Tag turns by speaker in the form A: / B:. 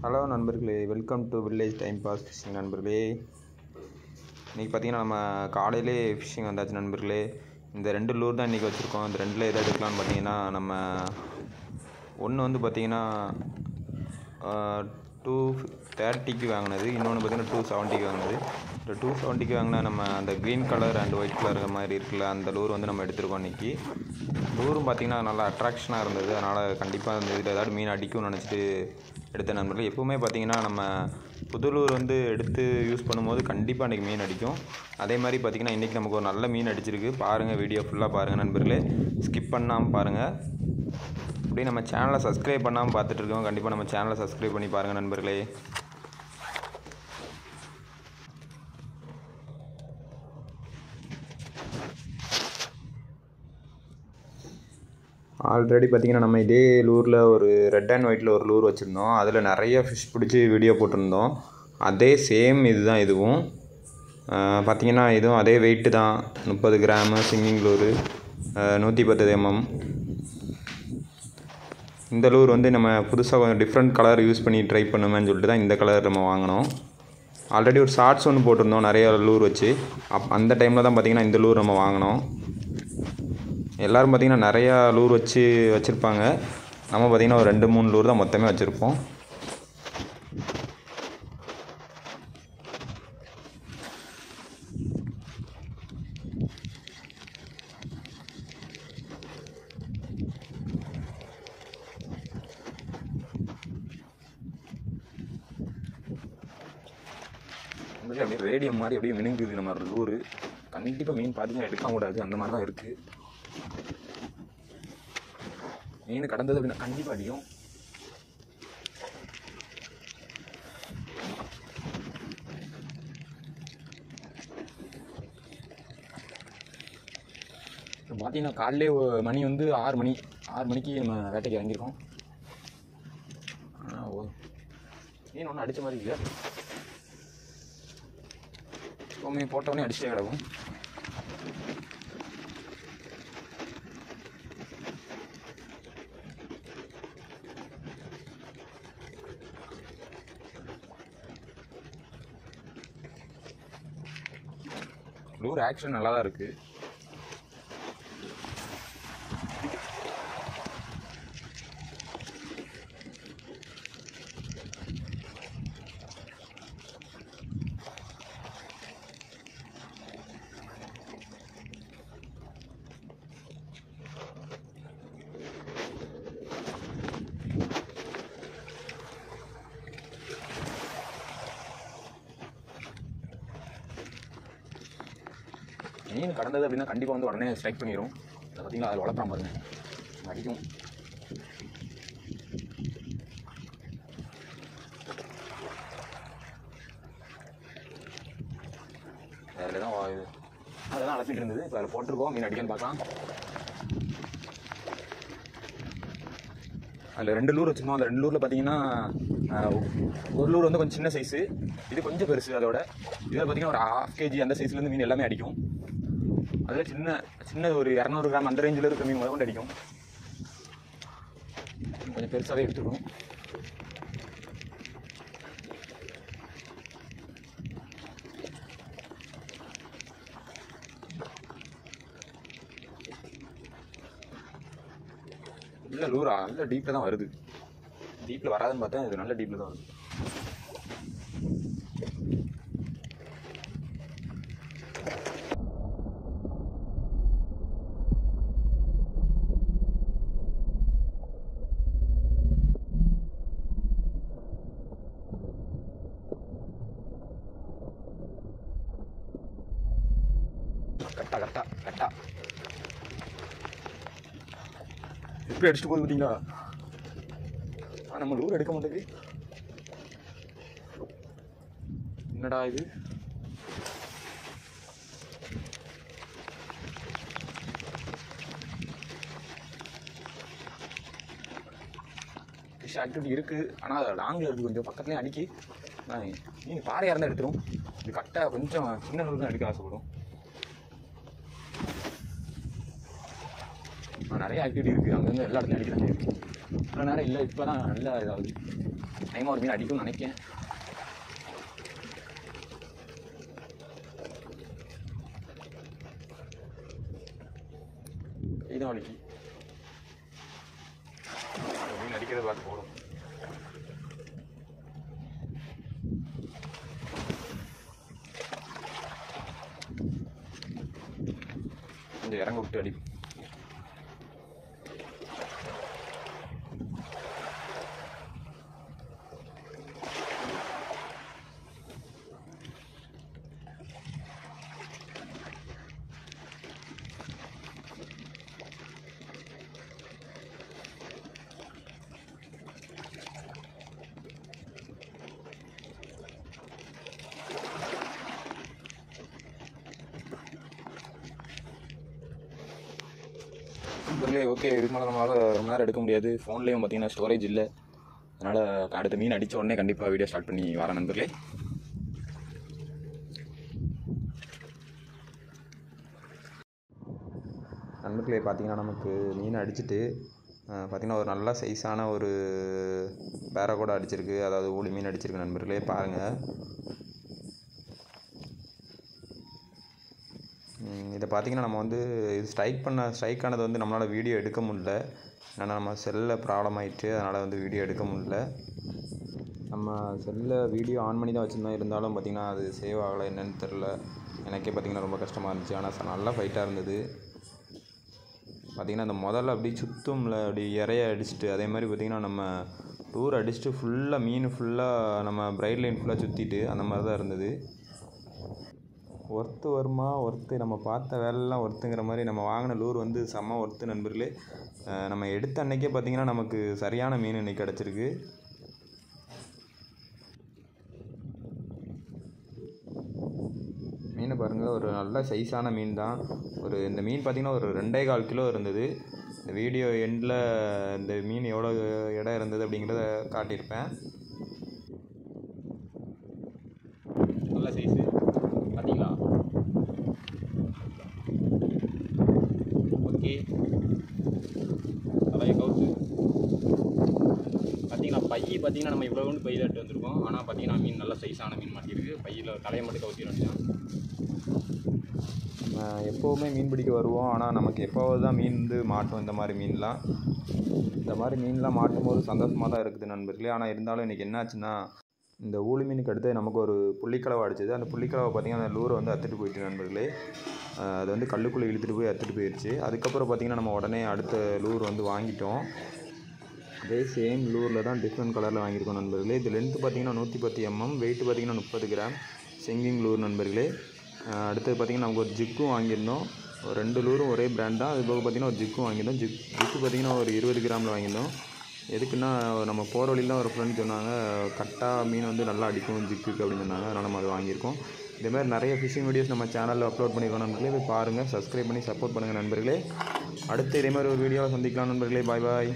A: Hello நண்பர்களே, welcome to village time pass fishing நண்பர்களே. இன்றைக்கி பார்த்திங்கன்னா நம்ம காலையிலே ஃபிஷிங் வந்தாச்சு நண்பர்களே. இந்த 2 லூர் தான் இன்றைக்கி வச்சுருக்கோம். இந்த 2ல் எதை எடுக்கலாம்னு பார்த்தீங்கன்னா, நம்ம ஒன்று வந்து பார்த்திங்கன்னா 230க்கு வாங்கினது, இன்னொன்று பார்த்திங்கன்னா 270க்கு வாங்கினது. இந்த 270க்கு வாங்கினா நம்ம அந்த green colour and white colour மாதிரி இருக்குல்ல, அந்த லூர் வந்து நம்ம எடுத்துருக்கோம் இன்றைக்கி. லூரும் பார்த்திங்கன்னா நல்லா அட்ராக்ஷனாக இருந்தது. அதனால் கண்டிப்பாக அந்த இதில் ஏதாவது மீன் அடிக்கும்னு நினச்சிட்டு எடுத்த நண்பர்கள். எப்போவுமே பார்த்திங்கன்னா நம்ம புதுலூர் வந்து எடுத்து யூஸ் பண்ணும்போது கண்டிப்பாக அன்றைக்கி மீன் அடிக்கும். அதே மாதிரி பார்த்திங்கன்னா இன்றைக்கி நமக்கு ஒரு நல்ல மீன் அடிச்சிருக்கு. பாருங்கள், வீடியோ ஃபுல்லாக பாருங்கள் நண்பர்களே, ஸ்கிப் பண்ணாமல் பாருங்கள். அப்படியே நம்ம சேனலை சப்ஸ்கிரைப் பண்ணாமல் பார்த்துட்ருக்கோம், கண்டிப்பாக நம்ம சேனலை சப்ஸ்கிரைப் பண்ணி பாருங்கள் நண்பர்களே. ஆல்ரெடி பார்த்திங்கன்னா நம்ம இதே லூரில் ஒரு ரெட் அண்ட் ஒயிட்டில் ஒரு லூர் வச்சுருந்தோம். அதில் நிறைய ஃபிஷ் பிடிச்சி வீடியோ போட்டிருந்தோம். அதே சேம் இதுதான் இதுவும். பார்த்திங்கன்னா இதுவும் அதே வெயிட்டு தான், 30 கிராமு சிங்கிங் லூரு, 110 mm. இந்த லூர் வந்து நம்ம புதுசாக கொஞ்சம் டிஃப்ரெண்ட் கலர் யூஸ் பண்ணி ட்ரை பண்ணுமேன்னு சொல்லிட்டு தான் இந்த கலர் நம்ம வாங்கினோம். ஆல்ரெடி ஒரு ஷார்ட்ஸ் ஒன்று போட்டிருந்தோம் நிறைய லூர் வச்சு. அந்த டைமில் தான் பார்த்திங்கன்னா இந்த லூர் நம்ம வாங்கினோம். எல்லோரும் பார்த்திங்கன்னா நிறையா லூர் வச்சுருப்பாங்க. நம்ம பார்த்திங்கன்னா ஒரு 2-3 லூர் தான் மொத்தமே வச்சுருப்போம். அப்படியே ரேடியம் மாதிரி அப்படியே மினுங்குது நம்ம லூரு. கண்டிப்பாக மீன் பார்த்தீங்கன்னா எடுக்க கூடாது, அந்த மாதிரி தான் இருக்குது. மீன் கடந்தது அப்படின்னா கண்டிப்பாக அடிக்கும். பார்த்தீங்கன்னா காலையிலே மணி வந்து 6 மணிக்கு நம்ம வேட்டைக்கு இறங்கியிருக்கோம். மீன் ஒன்றும் அடித்த மாதிரி இல்லை. மீன் போட்டோடனே அடிச்சே கிடக்கும். லூர் ஆக்ஷன் நல்லா தான் இருக்குது. மீன் கடந்தது அப்படின்னா கண்டிப்பாக வந்து உடனே ஸ்ட்ரைக் பண்ணிடும். அதை பார்த்தீங்கன்னா அதில் வளர்ப்பான் பாருங்க, அடிக்கும். அதில் தான் அதெல்லாம் அழைச்சிட்டு இருந்தது. இப்போ அதில் போட்டிருக்கோம், மீன் அடிக்கன்னு பார்க்கலாம். அதில் 2 லூர் வச்சுருந்தோம். அந்த 2 லூரில் பார்த்தீங்கன்னா ஒரு லூர் வந்து கொஞ்சம் சின்ன சைஸு, இது கொஞ்சம் பெருசு. அதோட இதில் பார்த்தீங்கன்னா ஒரு 1/2 kg அந்த சைஸ்லேருந்து மீன் எல்லாமே அடிக்கும். அதில் சின்ன ஒரு 200 கிராம் அந்த ரேஞ்சில் இருக்கிற மீன் முதல் கொண்டு அடிக்கும். கொஞ்சம் பெருசாகவே எடுத்துக்கணும். இல்லை லூரா நல்ல டீப்பில் தான் வருது. டீப்பில் வராதுன்னு பார்த்தா இது நல்ல டீப்பில் தான் வருது. கட்டா எப்படி அடிச்சுட்டு போகுது பார்த்தீங்களா? நம்ம லூர் எடுக்க மாட்டேங்குது. என்னடா இது? ஃபிஷ் ஆக்டிவிட்டி இருக்குது, ஆனால் அது லாங்கில் இருக்குது. கொஞ்சம் பக்கத்துலேயும் அடிக்கி நீங்கள் பாறையாக இருந்தால் எடுத்துரும். இது கட்டை கொஞ்சம் சின்ன லூர் தான் எடுக்க ஆசைப்படும். நிறைய ஆக்டிவிட்டி இருக்குது, அங்கங்கே எல்லா இடத்துலையும் அடிக்கிறாங்க. இவ்வளோ நேரம் இல்லை, இப்போ தான் நல்லா இதாகுது.
B: டைமாக ஒரு மீன் அடிக்கும்னு நினைக்கிறேன். இதுதான் வலிக்கு மீன் அடிக்கிறது பார்த்து போடும். கொஞ்சம் இறங்க விட்டு அடி. ஓகே, இதுக்கு மேலே நம்மளால் ரொம்ப நேரம் எடுக்க முடியாது. ஃபோன்லேயும் பார்த்தீங்கன்னா ஸ்டோரேஜ் இல்லை. அதனால் அடுத்த மீன் அடித்த உடனே கண்டிப்பாக வீடியோ ஸ்டார்ட் பண்ணி வரேன் நண்பர்களே.
A: நண்பர்களே பார்த்திங்கன்னா நமக்கு மீன் அடிச்சுட்டு பார்த்திங்கன்னா ஒரு நல்ல சைஸான ஒரு பேராகோடா அடிச்சிருக்கு, அதாவது ஊளி மீன் அடிச்சிருக்கு நண்பர்களே. பாருங்கள், இதை பார்த்திங்கன்னா நம்ம வந்து இது ஸ்ட்ரைக் ஆனது வந்து நம்மளால் வீடியோ எடுக்க முடியல. ஏன்னா நம்ம செல்லில் ப்ராப்ளம் ஆகிட்டு, அதனால் வந்து வீடியோ எடுக்க முடியல. நம்ம செல்லில் வீடியோ ஆன் பண்ணி தான் வச்சுருந்தோம், இருந்தாலும் பார்த்திங்கன்னா அது சேவ் ஆகலை, என்னென்னு தெரில. எனக்கே பார்த்திங்கன்னா ரொம்ப கஷ்டமாக இருந்துச்சு. ஆனால் நல்லா ஃபைட்டாக இருந்தது. பார்த்திங்கன்னா அந்த முதல்ல அப்படி சுத்தம்ல அப்படி இறைய அடிச்சுட்டு, அதே மாதிரி பார்த்திங்கன்னா நம்ம டூர் அடிச்சுட்டு ஃபுல்லாக மீன் ஃபுல்லாக நம்ம பிரைட் லைன் ஃபுல்லாக சுற்றிட்டு அந்த மாதிரி தான் இருந்தது. ஒர்த்து வருமா, ஒர்த்து நம்ம பார்த்த வேலைலாம் ஒர்த்துங்கிற மாதிரி நம்ம வாங்கின லூர் வந்து செம்ம ஒர்த்து நண்பர்களே. நம்ம எடுத்த அன்றைக்கே பார்த்திங்கன்னா நமக்கு சரியான மீன் இன்றைக்கி கிடச்சிருக்கு. மீனை பாருங்கள், ஒரு நல்ல சைஸான மீன் தான். இந்த மீன் பார்த்திங்கன்னா ஒரு 2.25 கிலோ இருந்தது. இந்த வீடியோ எண்டில் இந்த மீன் எவ்வளோ இடம் இருந்தது அப்படிங்கிறத காட்டியிருப்பேன்.
B: நல்ல சைஸு பார்த்தீங்களா? ஓகே, தலையை கவுத்து பார்த்தீங்கன்னா பார்த்தீங்கன்னா நம்ம இவ்வளோ கொண்டு பையில் எடுத்து வந்திருக்கோம். ஆனால் பார்த்தீங்கன்னா மீன் நல்ல சைஸான மீன் மாட்டியிருக்கு. பையில் தலையை மட்டும் கவுத்தி வச்சுதான்.
A: எப்போவுமே மீன் பிடிக்க வருவோம், ஆனால் நமக்கு எப்போவது தான் மீன் வந்து மாட்டும். இந்த மாதிரி மீன்லாம் மாட்டும் போது சந்தோஷமாக தான் இருக்குது நண்பர்களே. ஆனால் இருந்தாலும் இன்றைக்கி என்னாச்சுன்னா, இந்த ஊளி மீனுக்கு அடுத்து நமக்கு ஒரு புள்ளிக்கலவை அடிச்சது. அந்த புள்ளிக்கலவை பார்த்திங்கன்னா அந்த லூரை வந்து அத்துட்டு போயிட்டு நண்பர்களே. அது வந்து கல்லுக்குள்ளே இழுத்துட்டு போய் அத்துட்டு போயிடுச்சு. அதுக்கப்புறம் பார்த்திங்கன்னா நம்ம உடனே அடுத்த லூர் வந்து வாங்கிட்டோம். அதே சேம் லூரில் தான் டிஃப்ரெண்ட் கலரில் வாங்கியிருக்கோம் நண்பர்களே. இது லென்த்து பார்த்திங்கன்னா 110 mm, வெயிட்டு பார்த்திங்கன்னா 30 கிராம் செங்கிங் லூர் நண்பர்களே. அடுத்தது பார்த்திங்கன்னா நமக்கு ஒரு ஜிக்கும் வாங்கியிருந்தோம். 2 லூரும் ஒரே பிராண்ட் தான். அது போக பார்த்திங்கன்னா ஒரு ஜிக்கும் வாங்கியிருந்தோம். ஜிக்கு பார்த்திங்கன்னா ஒரு 20 கிராமில் வாங்கியிருந்தோம். எதுக்குன்னா நம்ம போகிற வழியில் ஒரு ஃப்ரெண்ட் சொன்னாங்க, கட்டா மீன் வந்து நல்லா அடிக்கும் ஜிக்குக்கு அப்படின்னு சொன்னாங்க. அதனால் நம்ம அதை வாங்கியிருக்கோம். இதேமாதிரி நிறைய ஃபிஷிங் வீடியோஸ் நம்ம சேனலில் அப்லோட் பண்ணியிருக்கோம் நண்பர்களே. போய் பாருங்கள், சப்ஸ்கிரைப் பண்ணி சப்போர்ட் பண்ணுங்கள் நண்பர்களே. அடுத்து இதேமாதிரி ஒரு வீடியோவை சந்திக்கலாம் நண்பர்களே. பாய் பாய்.